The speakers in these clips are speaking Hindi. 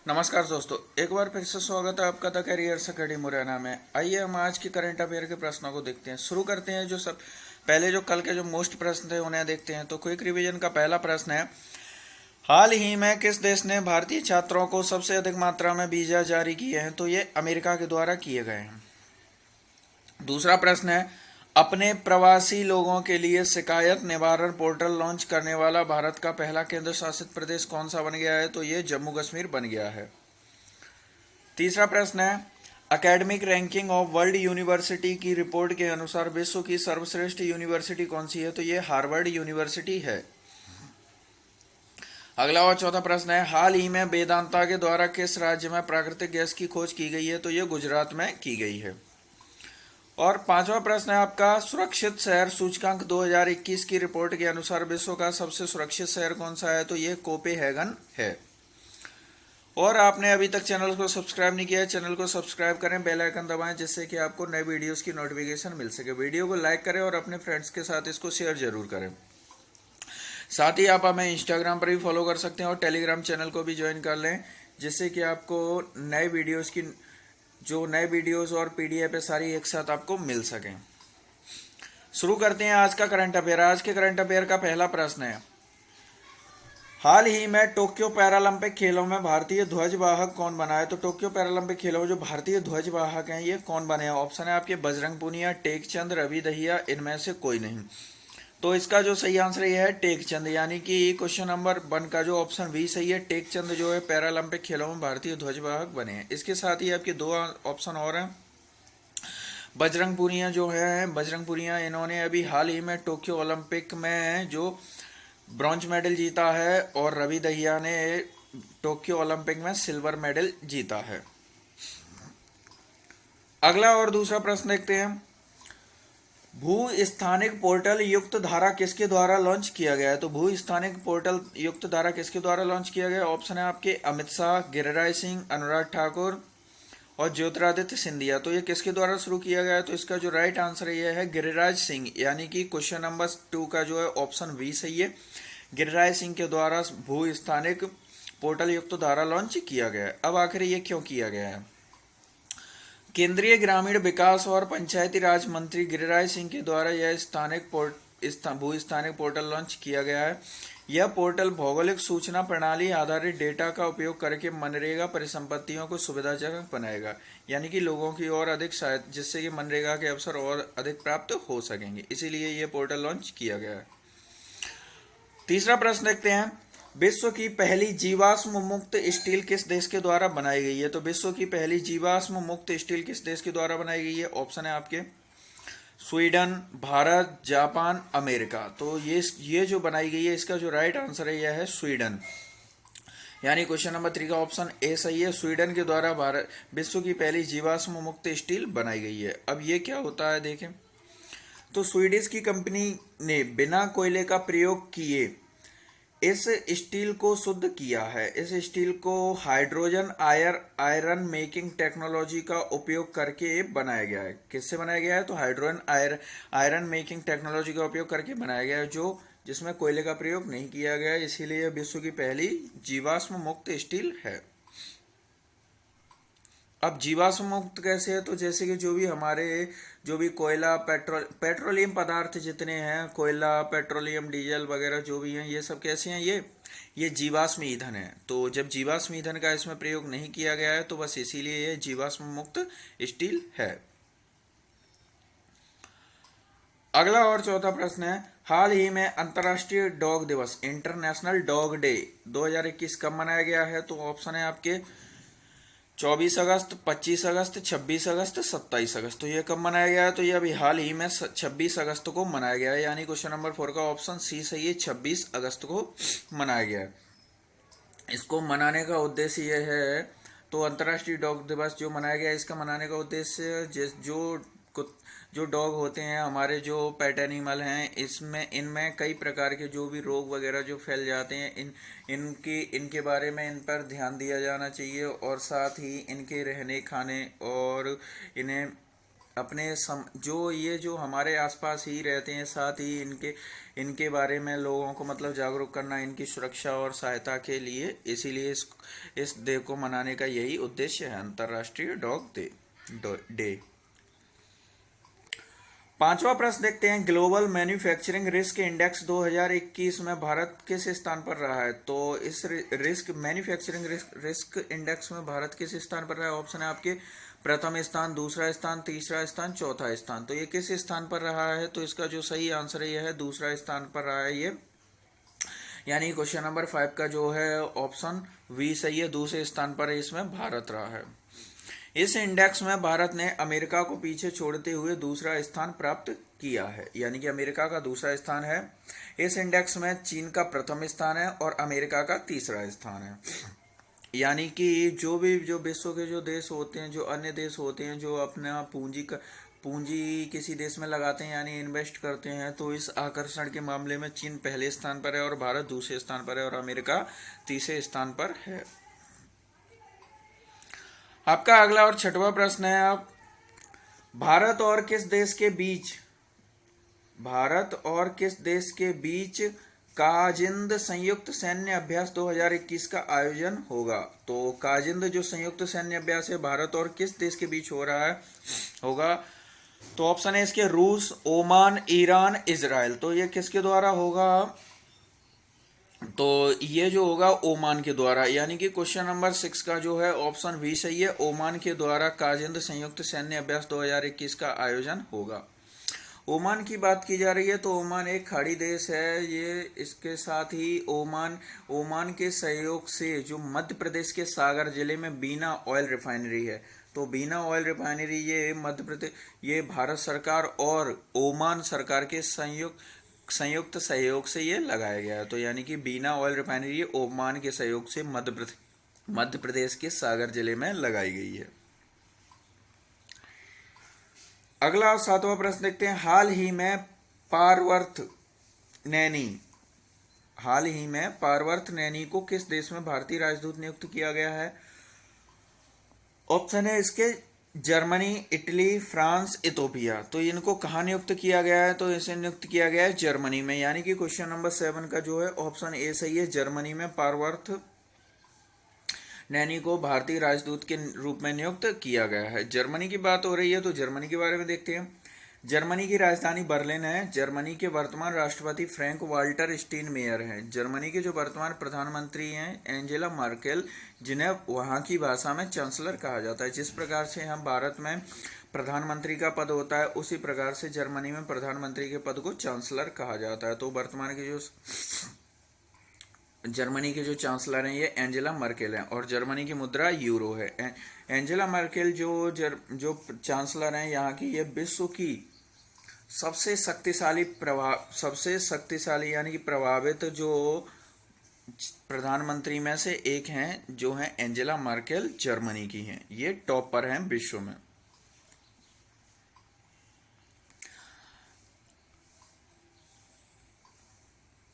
नमस्कार दोस्तों, एक बार फिर से स्वागत है आपका द कैरियर्स अकेडमी मुरैना में। आइए हम आज की करंट अफेयर के प्रश्नों को देखते हैं। शुरू करते हैं। जो कल के जो मोस्ट प्रश्न थे उन्हें देखते हैं। तो क्विक रिवीजन का पहला प्रश्न है, हाल ही में किस देश ने भारतीय छात्रों को सबसे अधिक मात्रा में वीजा जारी किए हैं? तो ये अमेरिका के द्वारा किए गए हैं। दूसरा प्रश्न है, अपने प्रवासी लोगों के लिए शिकायत निवारण पोर्टल लॉन्च करने वाला भारत का पहला केंद्र शासित प्रदेश कौन सा बन गया है? तो ये जम्मू कश्मीर बन गया है। तीसरा प्रश्न है, academic ranking of world university की रिपोर्ट के अनुसार विश्व की सर्वश्रेष्ठ यूनिवर्सिटी कौन सी है? तो ये हार्वर्ड यूनिवर्सिटी है। अगला और चौथा प्रश्न है, हाल ही में वेदांता के द्वारा किस राज्य में प्राकृतिक गैस की खोज की गई है? तो ये गुजरात में की गई है। और पांचवा प्रश्न है आपका, सुरक्षित शहर सूचकांक 2021 की रिपोर्ट के अनुसार विश्व का सबसे सुरक्षित शहर कौन सा है? तो ये कोपेनहेगन है। और आपने अभी तक चैनल को सब्सक्राइब नहीं किया है, चैनल को सब्सक्राइब करें, बेल आइकन दबाएं, जिससे कि आपको नए वीडियोस की नोटिफिकेशन मिल सके। वीडियो को लाइक करें और अपने फ्रेंड्स के साथ इसको शेयर जरूर करें। साथ ही आप हमें इंस्टाग्राम पर भी फॉलो कर सकते हैं और टेलीग्राम चैनल को भी ज्वाइन कर लें, जिससे कि आपको नए वीडियोस और पीडीएफ है सारी एक साथ आपको मिल सकें। शुरू करते हैं आज का करंट अफेयर। आज के करंट अफेयर का पहला प्रश्न है, हाल ही में टोक्यो पैरालंपिक खेलों में भारतीय ध्वजवाहक कौन बना है? तो टोक्यो पैरालंपिक खेलों में जो भारतीय ध्वजवाहक हैं ये कौन बने हैं? ऑप्शन है आपके बजरंग पूनिया, टेकचंद, रवि दहिया, इनमें से कोई नहीं। तो इसका जो सही आंसर ये है टेकचंद, यानी कि क्वेश्चन नंबर 1 का जो ऑप्शन बी सही है। टेकचंद जो है पैरालंपिक खेलों में भारतीय ध्वजवाहक बने हैं। इसके साथ ही आपके दो ऑप्शन और हैं। बजरंग पूनिया जो है, बजरंग पूनिया इन्होंने अभी हाल ही में टोक्यो ओलंपिक में जो ब्रॉन्ज मेडल जीता है, और रवि दहिया ने टोक्यो ओलंपिक में सिल्वर मेडल जीता है। अगला और दूसरा प्रश्न देखते हैं, भू स्थानिक पोर्टल युक्त धारा किसके द्वारा लॉन्च किया गया है? तो भू स्थानिक पोर्टल युक्त धारा किसके द्वारा लॉन्च किया गया? ऑप्शन है आपके अमित शाह, गिरिराज सिंह, अनुराग ठाकुर और ज्योतिरादित्य सिंधिया। तो ये किसके द्वारा शुरू किया गया है? तो इसका जो राइट आंसर ये है गिरिराज सिंह, यानी कि क्वेश्चन नंबर 2 का जो है ऑप्शन बी सही है। गिरिराज सिंह के द्वारा भू स्थानिक पोर्टल युक्त धारा लॉन्च किया गया है। अब आखिर ये क्यों किया गया है? केंद्रीय ग्रामीण विकास और पंचायती राज मंत्री गिरिराज सिंह के द्वारा यह भू स्थानिक पोर्टल लॉन्च किया गया है। यह पोर्टल भौगोलिक सूचना प्रणाली आधारित डेटा का उपयोग करके मनरेगा परिसंपत्तियों को सुविधाजनक बनाएगा, यानी कि लोगों की और अधिक सहायता, जिससे कि मनरेगा के अवसर और अधिक प्राप्त हो सकेंगे। इसीलिए यह पोर्टल लॉन्च किया गया है। तीसरा प्रश्न देखते हैं, विश्व की पहली जीवाश्म मुक्त स्टील किस देश के द्वारा बनाई गई है? तो विश्व की पहली जीवाश्म मुक्त स्टील किस देश के द्वारा बनाई गई है? ऑप्शन है आपके स्वीडन, भारत, जापान, अमेरिका। तो ये जो बनाई गई है, इसका जो राइट आंसर है यह है स्वीडन, यानी क्वेश्चन नंबर 3 का ऑप्शन ए सही है। स्वीडन के द्वारा भारत विश्व की पहली जीवाश्म मुक्त स्टील बनाई गई है। अब ये क्या होता है देखें, तो स्वीडिश की कंपनी ने बिना कोयले का प्रयोग किए इस स्टील को शुद्ध किया है। इस स्टील को हाइड्रोजन आयरन मेकिंग टेक्नोलॉजी का उपयोग करके बनाया गया है। किससे बनाया गया है? तो हाइड्रोजन आयरन मेकिंग टेक्नोलॉजी का उपयोग करके बनाया गया है, जो जिसमें कोयले का प्रयोग नहीं किया गया है। इसीलिए विश्व की पहली जीवाश्म मुक्त स्टील है। अब जीवाश्म मुक्त कैसे है? तो जैसे कि जो भी कोयला, पेट्रोलियम पदार्थ जितने हैं, कोयला, पेट्रोलियम, डीजल वगैरह जो भी हैं, ये सब कैसे हैं? ये जीवाश्म ईंधन है। तो जब जीवाश्म ईंधन का इसमें प्रयोग नहीं किया गया है, तो बस इसीलिए ये जीवाश्म मुक्त स्टील है। अगला और चौथा प्रश्न है, हाल ही में अंतर्राष्ट्रीय डॉग दिवस, इंटरनेशनल डॉग डे 2021 कब मनाया गया है? तो ऑप्शन है आपके 24 अगस्त, 25 अगस्त, 26 अगस्त, 27 अगस्त। तो ये कब मनाया गया है? तो ये अभी हाल ही में 26 अगस्त को मनाया गया है, यानी क्वेश्चन नंबर 4 का ऑप्शन सी सही है। 26 अगस्त को मनाया गया है। इसको मनाने का उद्देश्य यह है, तो अंतर्राष्ट्रीय डॉग दिवस जो मनाया गया है, इसका मनाने का उद्देश्य जो डॉग होते हैं, हमारे जो पेट एनिमल हैं, इनमें कई प्रकार के जो भी रोग वगैरह जो फैल जाते हैं, इनके बारे में इन पर ध्यान दिया जाना चाहिए, और साथ ही इनके रहने खाने और इन्हें जो ये जो हमारे आसपास ही रहते हैं, साथ ही इनके बारे में लोगों को मतलब जागरूक करना, इनकी सुरक्षा और सहायता के लिए, इसीलिए इस डे को मनाने का यही उद्देश्य है, अंतर्राष्ट्रीय डॉग डे। पांचवा प्रश्न देखते हैं, ग्लोबल मैन्युफैक्चरिंग रिस्क इंडेक्स 2021 में भारत किस स्थान पर रहा है? तो इस मैन्युफैक्चरिंग रिस्क इंडेक्स में भारत किस स्थान पर रहा है? ऑप्शन है आपके प्रथम स्थान, दूसरा स्थान, तीसरा स्थान, चौथा स्थान। तो ये किस स्थान पर रहा है? तो इसका जो सही आंसर है, यह है दूसरा स्थान पर रहा है ये, यानी क्वेश्चन नंबर 5 का जो है ऑप्शन बी सही है, दूसरे स्थान पर इसमें भारत रहा है। इस इंडेक्स में भारत ने अमेरिका को पीछे छोड़ते हुए दूसरा स्थान प्राप्त किया है, यानी कि अमेरिका का दूसरा स्थान है इस इंडेक्स में, चीन का प्रथम स्थान है और अमेरिका का तीसरा स्थान है। यानी कि जो विश्व के जो देश होते हैं, जो अन्य देश होते हैं, जो अपना पूंजी किसी देश में लगाते हैं यानी इन्वेस्ट करते हैं, तो इस आकर्षण के मामले में चीन पहले स्थान पर है और भारत दूसरे स्थान पर है और अमेरिका तीसरे स्थान पर है। आपका अगला और छठवां प्रश्न है, आप भारत और किस देश के बीच काजिंद संयुक्त सैन्य अभ्यास 2021 का आयोजन होगा? तो काजिंद जो संयुक्त सैन्य अभ्यास है, भारत और किस देश के बीच हो रहा है होगा? तो ऑप्शन है इसके रूस, ओमान, ईरान, इजराइल। तो ये किसके द्वारा होगा? तो ये जो होगा ओमान के द्वारा, यानी कि क्वेश्चन नंबर 6 का जो है ऑप्शन बी सही है, ओमान के द्वारा काजिंद संयुक्त सैन्य अभ्यास 2021 का आयोजन होगा। ओमान की बात की जा रही है तो ओमान एक खाड़ी देश है ये, इसके साथ ही ओमान के सहयोग से जो मध्य प्रदेश के सागर जिले में बीना ऑयल रिफाइनरी है, तो बीना ऑयल रिफाइनरी ये मध्य प्रदेश, ये भारत सरकार और ओमान सरकार के संयुक्त सहयोग से ये लगाया गया है। तो यानी कि बीना ऑयल रिफाइनरी ओमान के सहयोग से मध्य प्रदेश के सागर जिले में लगाई गई है। अगला सातवां प्रश्न देखते हैं, हाल ही में पारवर्थ नैनी को किस देश में भारतीय राजदूत नियुक्त किया गया है? ऑप्शन है इसके जर्मनी, इटली, फ्रांस, इथोपिया। तो इनको कहाँ नियुक्त किया गया है? तो इसे नियुक्त किया गया है जर्मनी में, यानी कि क्वेश्चन नंबर 7 का जो है ऑप्शन ए सही है, जर्मनी में पारवर्थ नैनी को भारतीय राजदूत के रूप में नियुक्त किया गया है। जर्मनी की बात हो रही है तो जर्मनी के बारे में देखते हैं। जर्मनी की राजधानी बर्लिन है। जर्मनी के वर्तमान राष्ट्रपति फ्रैंक वाल्टर स्टीनमेयर हैं। जर्मनी के जो वर्तमान प्रधानमंत्री हैं एंजेला मर्केल, जिन्हें वहाँ की भाषा में चांसलर कहा जाता है। जिस प्रकार से हम भारत में प्रधानमंत्री का पद होता है, उसी प्रकार से जर्मनी में प्रधानमंत्री के पद को चांसलर कहा जाता है। तो वर्तमान के जो जर्मनी के जो चांसलर हैं ये एंजेला मर्केल हैं और जर्मनी की मुद्रा यूरो है। एंजेला मर्केल जो चांसलर हैं यहाँ की, ये विश्व की सबसे शक्तिशाली यानी कि प्रभावित जो प्रधानमंत्री में से एक हैं, जो हैं एंजेला मर्केल, जर्मनी की हैं। ये टॉप पर हैं विश्व में।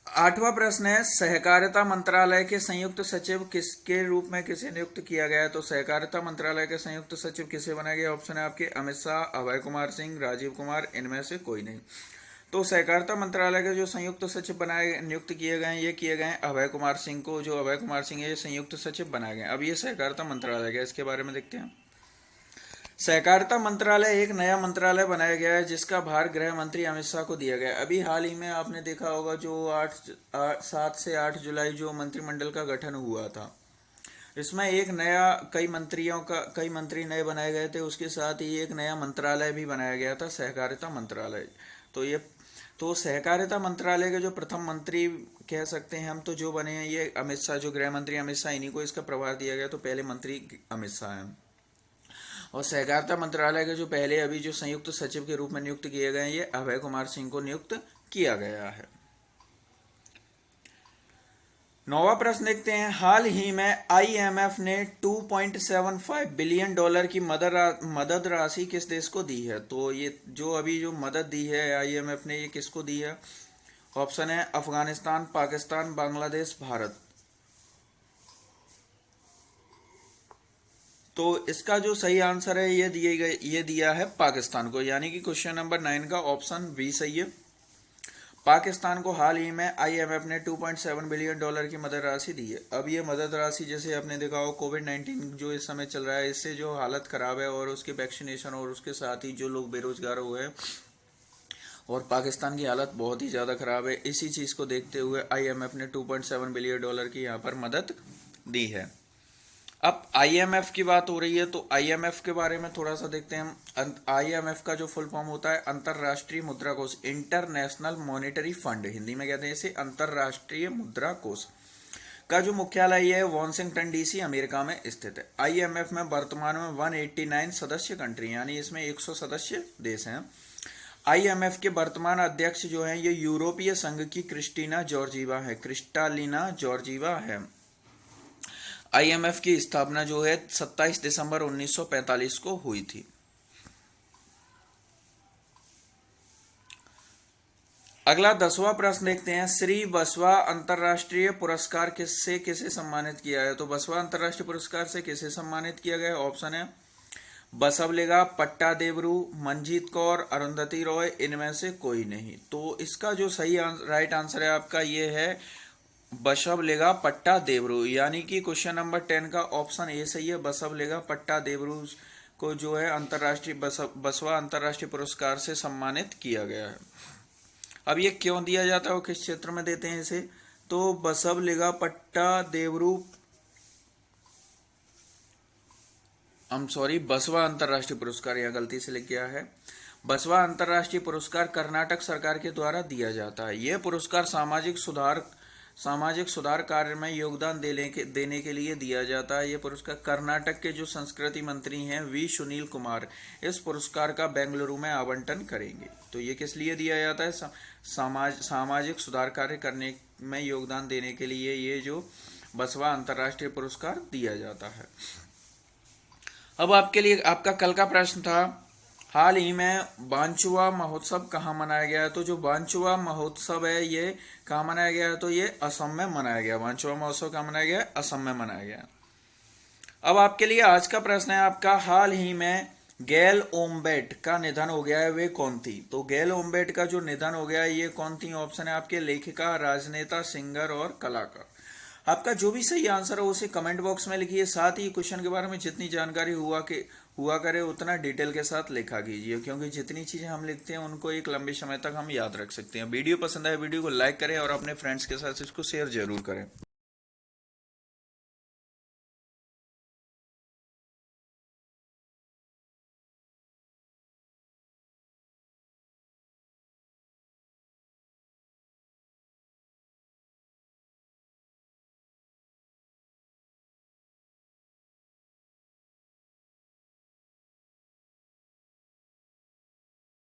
आठवां प्रश्न है, सहकारिता मंत्रालय के संयुक्त सचिव किसके रूप में किसे नियुक्त किया गया है? तो सहकारिता मंत्रालय के संयुक्त सचिव किसे बनाया गया? ऑप्शन है आपके अमित शाह, अभय कुमार सिंह, राजीव कुमार, इनमें से कोई नहीं। तो सहकारिता मंत्रालय के जो संयुक्त सचिव नियुक्त किए गए हैं, ये किए गए हैं अभय कुमार सिंह को। जो अभय कुमार सिंह है ये संयुक्त सचिव बनाए गए। अब ये सहकारिता मंत्रालय का, इसके बारे में देखते हैं। सहकारिता मंत्रालय एक नया मंत्रालय बनाया गया है जिसका भार गृह मंत्री अमित शाह को दिया गया है। अभी हाल ही में आपने देखा होगा जो 7 से 8 जुलाई जो मंत्रिमंडल का गठन हुआ था, इसमें एक नया कई मंत्री नए बनाए गए थे। उसके साथ ही एक नया मंत्रालय भी बनाया गया था, सहकारिता मंत्रालय। तो सहकारिता मंत्रालय के जो प्रथम मंत्री कह सकते हैं हम, तो जो बने हैं ये अमित शाह, जो गृह मंत्री अमित शाह, इन्हीं को इसका प्रभार दिया गया। तो पहले मंत्री अमित शाह हैं। और सहकारिता मंत्रालय के जो पहले अभी जो संयुक्त सचिव के रूप में नियुक्त किए गए हैं, ये अभय कुमार सिंह को नियुक्त किया गया है। 9वां प्रश्न देखते हैं, हाल ही में IMF ने $2.75 बिलियन की मदद राशि किस देश को दी है? तो ये जो अभी जो मदद दी है IMF ने, ये किसको दी है? ऑप्शन है अफगानिस्तान, पाकिस्तान, बांग्लादेश, भारत। तो इसका जो सही आंसर है ये दिया है पाकिस्तान को, यानी कि क्वेश्चन नंबर 9 का ऑप्शन बी सही है। पाकिस्तान को हाल ही में आईएमएफ ने 2.7 बिलियन डॉलर की मदद राशि दी है। अब ये मदद राशि जैसे आपने देखा हो, कोविड-19 जो इस समय चल रहा है, इससे जो हालत खराब है और उसके वैक्सीनेशन और उसके साथ ही जो लोग बेरोजगार हुए हैं और पाकिस्तान की हालत बहुत ही ज़्यादा खराब है, इसी चीज़ को देखते हुए आईएमएफ ने 2.7 बिलियन डॉलर की यहाँ पर मदद दी है। अब आईएमएफ की बात हो रही है तो आईएमएफ के बारे में थोड़ा सा देखते हैं हम। आईएमएफ का जो फुल फॉर्म होता है अंतरराष्ट्रीय मुद्रा कोष, इंटरनेशनल मॉनेटरी फंड, हिंदी में कहते हैं इसे अंतरराष्ट्रीय मुद्रा कोष, का जो मुख्यालय है वॉशिंगटन डीसी अमेरिका में स्थित है। आईएमएफ में वर्तमान में 189 सदस्य कंट्री, यानी इसमें 100 सदस्य देश हैं। आईएमएफ के वर्तमान अध्यक्ष जो हैं ये यूरोपीय संघ की क्रिस्टालिना जॉर्जीवा है। आईएमएफ की स्थापना जो है 27 दिसंबर 1945 को हुई थी। अगला 10वां प्रश्न देखते हैं। श्री बसवा अंतरराष्ट्रीय पुरस्कार किससे किसे सम्मानित किया है? तो बसवा अंतरराष्ट्रीय पुरस्कार से किसे सम्मानित किया गया? ऑप्शन है बसवलिगा, पट्टा देवरू, मंजीत कौर, अरुंधति रॉय, इनमें से कोई नहीं। तो इसका जो सही राइट आंसर है आपका ये है बसवलिगा पट्टा देवरू, यानी कि क्वेश्चन नंबर 10 का ऑप्शन ए सही है। बसवलिगा पट्टा देवरू को जो है अंतरराष्ट्रीय बसवा अंतरराष्ट्रीय पुरस्कार से सम्मानित किया गया है। अब ये क्यों दिया जाता है और किस क्षेत्र में देते हैं इसे? तो बसवलिगा पट्टा देवरू बसवा अंतरराष्ट्रीय पुरस्कार, यह गलती से लिख गया है। बसवा अंतरराष्ट्रीय पुरस्कार कर्नाटक सरकार के द्वारा दिया जाता है। यह पुरस्कार सामाजिक सुधार कार्य में योगदान देने के लिए दिया जाता है। यह पुरस्कार कर्नाटक के जो संस्कृति मंत्री हैं वी सुनील कुमार इस पुरस्कार का बेंगलुरु में आवंटन करेंगे। तो ये किस लिए दिया जाता है? सामाजिक सुधार कार्य करने में योगदान देने के लिए ये जो बसवा अंतरराष्ट्रीय पुरस्कार दिया जाता है। अब आपके लिए आपका कल का प्रश्न था, हाल ही में वांचुआ महोत्सव कहाँ मनाया गया है? तो जो वांचुआ महोत्सव है ये कहाँ मनाया गया है? तो ये असम में मनाया गया। वांचुआ महोत्सव कहाँ मनाया गया? असम में मनाया गया। अब आपके लिए आज का प्रश्न है आपका, हाल ही में गैल ओम्बेट का निधन हो गया है, वे कौन थी? तो गैल ओम्बेट का जो निधन हो गया है ये कौन थी? ऑप्शन है आपके लेखिका, राजनेता, सिंगर और कलाकार। आपका जो भी सही आंसर हो उसे कमेंट बॉक्स में लिखिए। साथ ही क्वेश्चन के बारे में जितनी जानकारी हुआ करे उतना डिटेल के साथ लिखा कीजिए, क्योंकि जितनी चीजें हम लिखते हैं उनको एक लंबे समय तक हम याद रख सकते हैं। वीडियो पसंद आए वीडियो को लाइक करें और अपने फ्रेंड्स के साथ इसको शेयर जरूर करें।